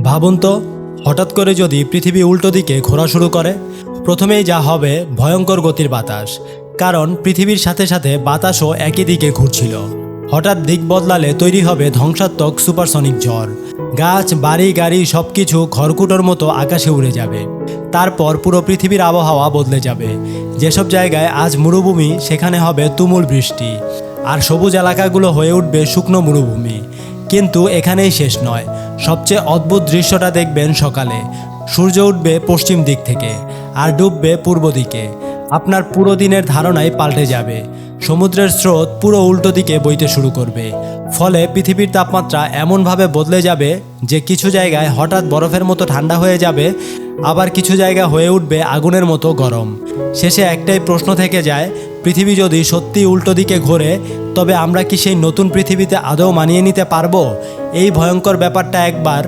ভাবুন তো, হঠাৎ করে যদি পৃথিবী উল্টো দিকে ঘোরা শুরু করে, প্রথমেই যা হবে ভয়ঙ্কর গতির বাতাস। কারণ পৃথিবীর সাথে সাথে বাতাসও একই দিকে ঘুরছিল। হঠাৎ দিক বদলালে তৈরি হবে ধ্বংসাত্মক সুপারসনিক ঝড়। গাছ, বাড়ি, গাড়ি সবকিছু খড়কুটোর মতো আকাশে উড়ে যাবে। তারপর পুরো পৃথিবীর আবহাওয়া বদলে যাবে। যেসব জায়গায় আজ মরুভূমি, সেখানে হবে তুমুল বৃষ্টি, আর সবুজ এলাকাগুলো হয়ে উঠবে শুকনো মরুভূমি। কিন্তু এখানেই শেষ নয়। সবচেয়ে অদ্ভুত দৃশ্যটা দেখবেন সকালে। সূর্য উঠবে পশ্চিম দিক থেকে আর ডুববে পূর্ব দিকে। আপনার পুরো দিনের ধারণাই পাল্টে যাবে। সমুদ্রের স্রোত পুরো উল্টো দিকে বইতে শুরু করবে। ফলে পৃথিবীর তাপমাত্রা এমনভাবে বদলে যাবে যে কিছু জায়গায় হঠাৎ বরফের মতো ঠান্ডা হয়ে যাবে, আবার কিছু জায়গা হয়ে উঠবে আগুনের মতো গরম। শেষে একটাই প্রশ্ন থেকে যায়, পৃথিবী যদি সত্যি উল্টো দিকে ঘোরে, তবে আমরা কি সেই নতুন পৃথিবীতে আদৌ মানিয়ে নিতে পারবো? এই ভয়ঙ্কর ব্যাপারটা একবার